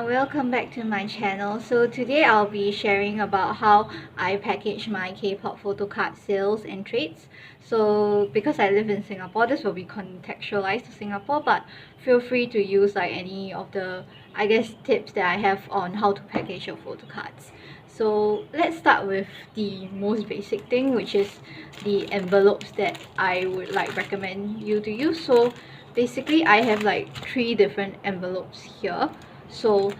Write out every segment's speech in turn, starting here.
Welcome back to my channel. So today I'll be sharing about how I package my K-pop photo card sales and trades. So because I live in Singapore, this will be contextualized to Singapore, but feel free to use like any of the tips that I have on how to package your photo cards. So let's start with the most basic thing, which is the envelopes that I would recommend you to use. So basically I have like 3 different envelopes here. So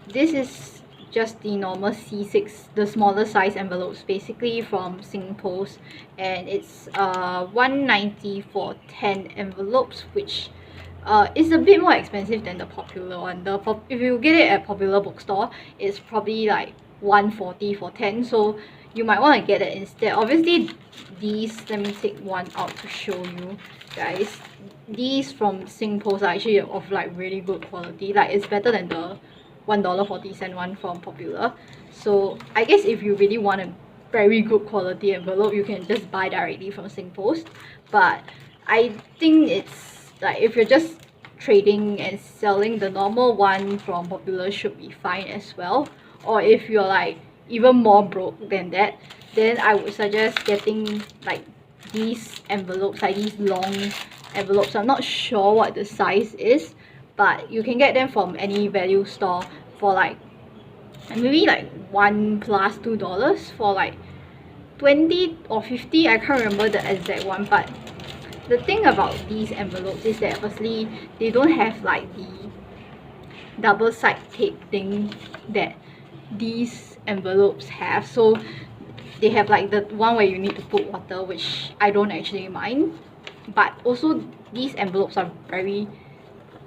this is just the normal C6, the smaller size envelopes, basically from Singpost, and it's 190 for 10 envelopes, which is a bit more expensive than the popular one. If you get it at popular bookstore, it's probably like 140 for 10, so you might want to get it instead. Obviously these, let me take one out to show you guys. These from Singpost are actually of like really good quality, like it's better than the $1.40 one from popular. So I guess if you really want a very good quality envelope, you can just buy directly from Singpost. But I think it's like if you're just trading and selling, the normal one from popular should be fine as well. Or if you're like even more broke than that, then I would suggest getting like these envelopes, like these long envelopes. I'm not sure what the size is, but you can get them from any value store for like maybe like $1 plus $2 for like 20 or 50. I can't remember the exact one, but the thing about these envelopes is that firstly they don't have like the double side tape thing that these envelopes have. So they have like the one where you need to put water, which I don't actually mind, but also these envelopes are very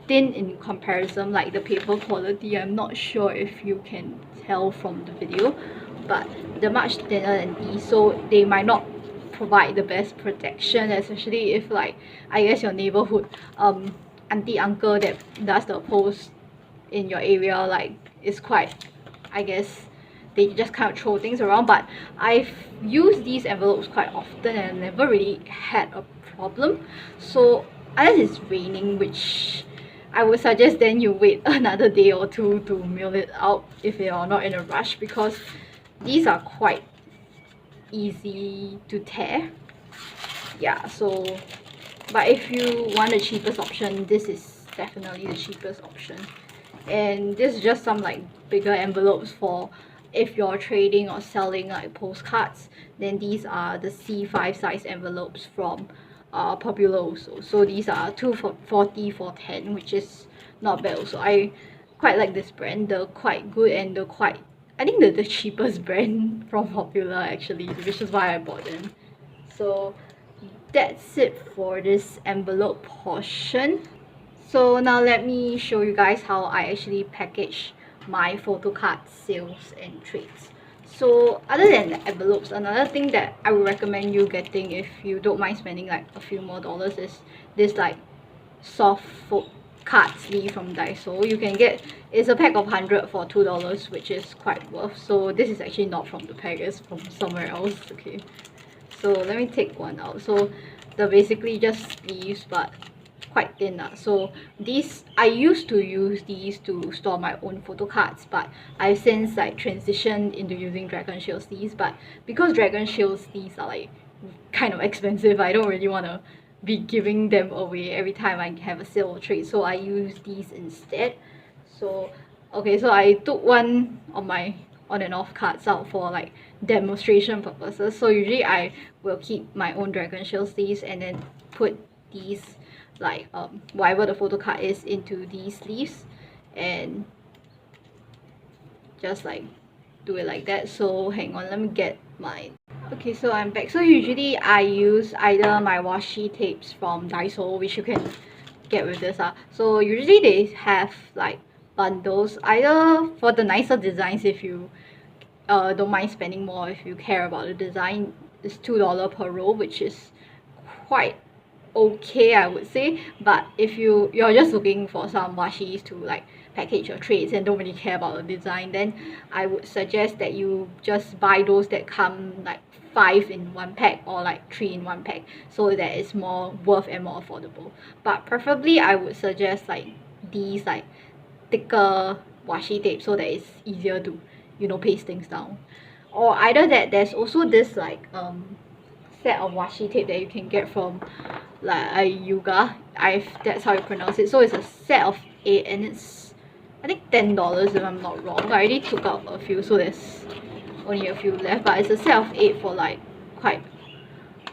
thin in comparison, like the paper quality. I'm not sure if you can tell from the video, but they're much thinner than these, so they might not provide the best protection, especially if like I guess your neighborhood auntie uncle that does the post in your area like is quite, I guess they just kind of throw things around. But I've used these envelopes quite often and never really had a problem. So unless it's raining, which I would suggest then you wait another day or two to mail it out if you are not in a rush, because these are quite easy to tear. Yeah, so but if you want the cheapest option, this is definitely the cheapest option. And this is just some like bigger envelopes for if you're trading or selling like postcards. Then these are the C5 size envelopes from popular also. So these are 240 for 10, which is not bad also. I quite like this brand. They're quite good and they're quite, I think they're the cheapest brand from popular actually, which is why I bought them. So that's it for this envelope portion. So now let me show you guys how I actually package my photo card sales and trades. So other than the envelopes, another thing that I would recommend you getting if you don't mind spending like a few more dollars is this like soft fold card sleeve from Daiso. You can get, it's a pack of 100 for $2, which is quite worth. So this is actually not from the pack, it's from somewhere else. Okay, so let me take one out. So they're basically just sleeves but quite thin. So these, I used to use these to store my own photo cards, but I've since like transitioned into using Dragon Shield sleeves. But because Dragon Shield sleeves are like kind of expensive, I don't really want to be giving them away every time I have a sale or trade, so I use these instead. So okay, so I took one of my on and off cards out for like demonstration purposes. So usually I will keep my own Dragon Shield sleeves and then put these like whatever the photo card is into these sleeves and just like do it like that. So hang on, let me get mine. Okay, so I'm back. So usually I use either my washi tapes from Daiso, which you can get with this. So usually they have like bundles, either for the nicer designs if you don't mind spending more, if you care about the design, it's $2 per roll, which is quite okay, I would say. But if you're just looking for some washis to like package your trades and don't really care about the design, then I would suggest that you just buy those that come like 5 in one pack or like 3 in one pack, so that it's more worth and more affordable. But preferably I would suggest like these like thicker washi tape so that it's easier to, you know, paste things down. Or either that, there's also this like set of washi tape that you can get from like Yuga. That's how you pronounce it. So it's a set of 8 and it's I think $10 if I'm not wrong. I already took out a few, so there's only a few left, but it's a set of 8 for like quite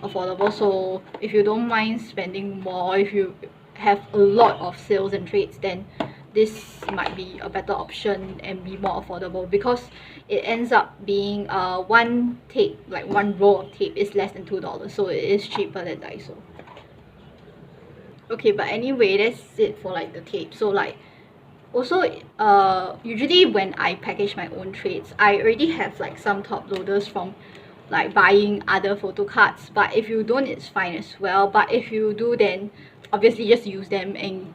affordable. So if you don't mind spending more, if you have a lot of sales and trades, then this might be a better option and be more affordable, because it ends up being one tape, like one roll of tape is less than $2, so it is cheaper than Daiso. Okay, but anyway, that's it for like the tape. So like also usually when I package my own trades, I already have like some top loaders from like buying other photo cards, but if you don't, it's fine as well. But if you do, then obviously just use them and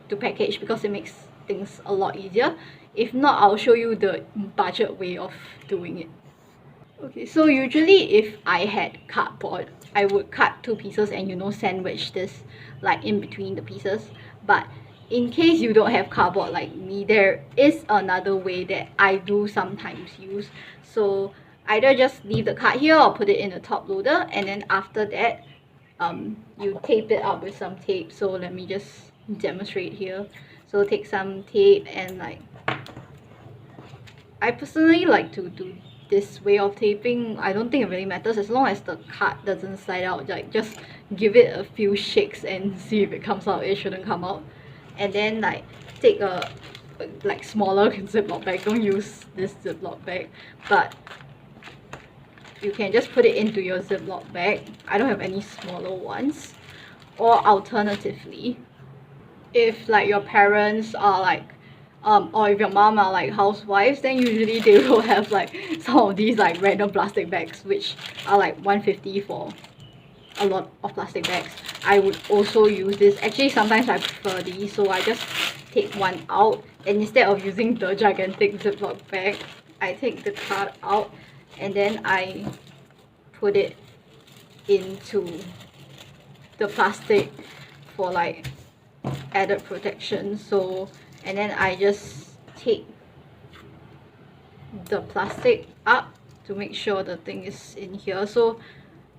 to package, because it makes things a lot easier. If not, I'll show you the budget way of doing it. Okay, so usually if I had cardboard, I would cut 2 pieces and, you know, sandwich this like in between the pieces. But in case you don't have cardboard like me, there is another way that I do sometimes use. So either just leave the card here or put it in the top loader, and then after that you tape it up with some tape. So let me just demonstrate here. So take some tape and like, I personally like to do this way of taping. I don't think it really matters as long as the card doesn't slide out. Like, just give it a few shakes and see if it comes out. It shouldn't come out. And then like take a like smaller ziploc bag. Don't use this ziploc bag, but you can just put it into your ziploc bag. I don't have any smaller ones. Or alternatively, if like your parents are like or if your mom are like housewives, then usually they will have like some of these like random plastic bags, which are like 150 for a lot of plastic bags. I would also use this. Actually, sometimes I prefer these, so I just take one out, and instead of using the gigantic ziploc bag, I take the card out and then I put it into the plastic for like added protection. So, and then I just take the plastic up to make sure the thing is in here. So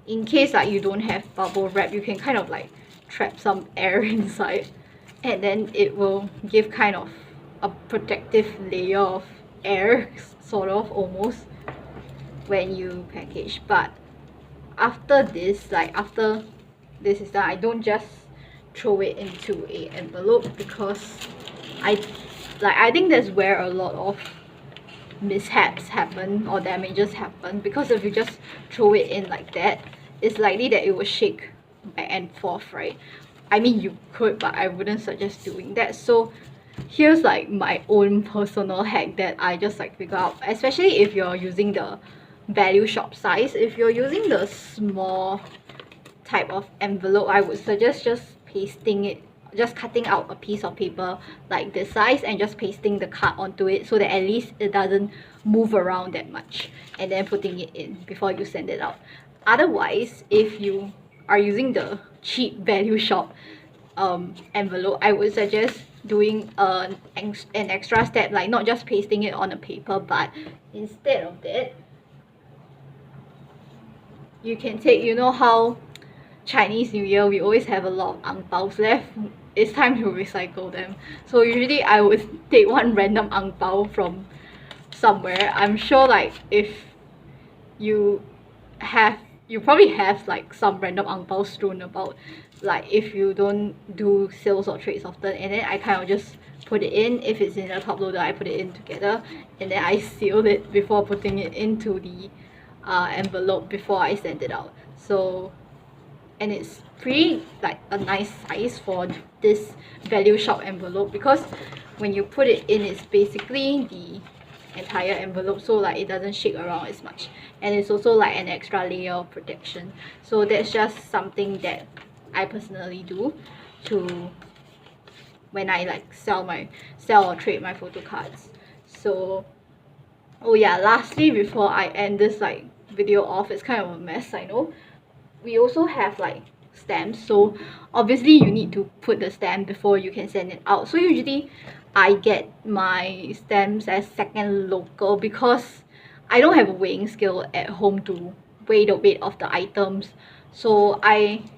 in case like you don't have bubble wrap, you can kind of like trap some air inside, and then it will give kind of a protective layer of air, sort of, almost, when you package. But after this, like after this is done, I don't just throw it into a envelope, because I think that's where a lot of mishaps happen or damages happen. Because if you just throw it in like that, it's likely that it will shake back and forth, right? I mean, you could, but I wouldn't suggest doing that. So here's like my own personal hack that I just like figure out, especially if you're using the value shop size. If you're using the small type of envelope, I would suggest just pasting it, just cutting out a piece of paper like this size and just pasting the card onto it, so that at least it doesn't move around that much, and then putting it in before you send it out. Otherwise, if you are using the cheap value shop envelope, I would suggest doing an extra step, like not just pasting it on a paper, but instead of that, you can take, you know how Chinese New Year we always have a lot of ang paos left? It's time to recycle them. So usually I would take one random ang pao from somewhere. I'm sure like if you probably have like some random ang pao strewn about, like if you don't do sales or trades often. And then I kind of just put it in. If it's in a top loader, I put it in together, and then I seal it before putting it into the envelope before I send it out. So, and it's pretty like a nice size for this value shop envelope, because when you put it in, it's basically the entire envelope, so like it doesn't shake around as much, and it's also like an extra layer of protection. So that's just something that I personally do to when I like sell or trade my photo cards. So, oh yeah, lastly, before I end this like video off, it's kind of a mess, I know, we also have like stamps. So obviously you need to put the stamp before you can send it out. So usually I get my stamps as second local because I don't have a weighing scale at home to weigh the weight of the items. So I'm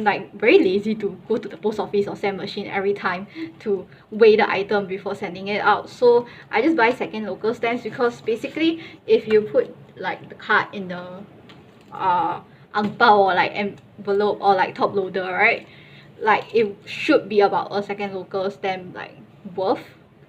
like very lazy to go to the post office or stamp machine every time to weigh the item before sending it out. So I just buy second local stamps because basically if you put like the card in the ang pao or like envelope or like top loader, right, like it should be about a second local stamp like worth,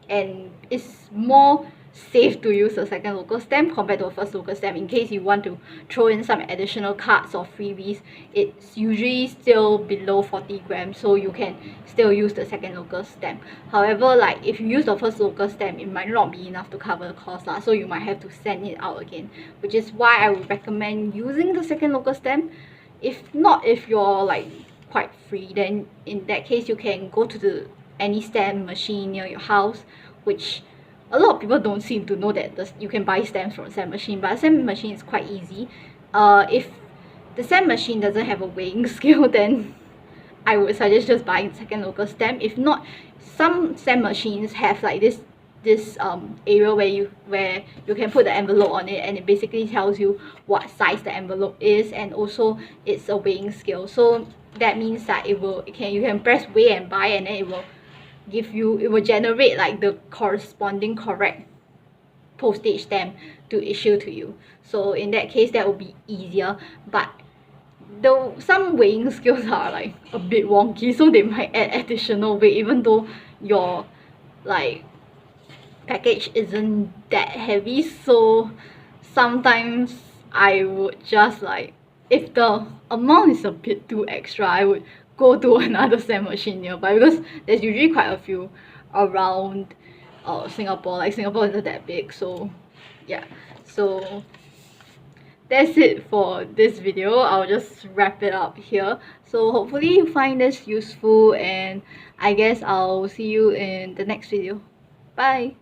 and it's more safe to use a second local stamp compared to a first local stamp. In case you want to throw in some additional cards or freebies, it's usually still below 40 grams, so you can still use the second local stamp. However, like if you use the first local stamp, it might not be enough to cover the cost lah, so you might have to send it out again, which is why I would recommend using the second local stamp. If not, if you're like quite free, then in that case you can go to any stamp machine near your house, which a lot of people don't seem to know that you can buy stamps from a stamp machine, but a stamp machine is quite easy. If the stamp machine doesn't have a weighing scale, then I would suggest just buying second local stamp. If not, some stamp machines have like this area where you can put the envelope on it, and it basically tells you what size the envelope is, and also it's a weighing scale. So that means that you can press weigh and buy, and then it will generate like the corresponding correct postage stamp to issue to you. So in that case, that will be easier. But though some weighing scales are like a bit wonky, so they might add additional weight even though your like package isn't that heavy. So sometimes I would just like, if the amount is a bit too extra, I would go to another stamp machine nearby, because there's usually quite a few around Singapore. Like Singapore isn't that big, so yeah. So that's it for this video. I'll just wrap it up here. So hopefully you find this useful, and I guess I'll see you in the next video. Bye.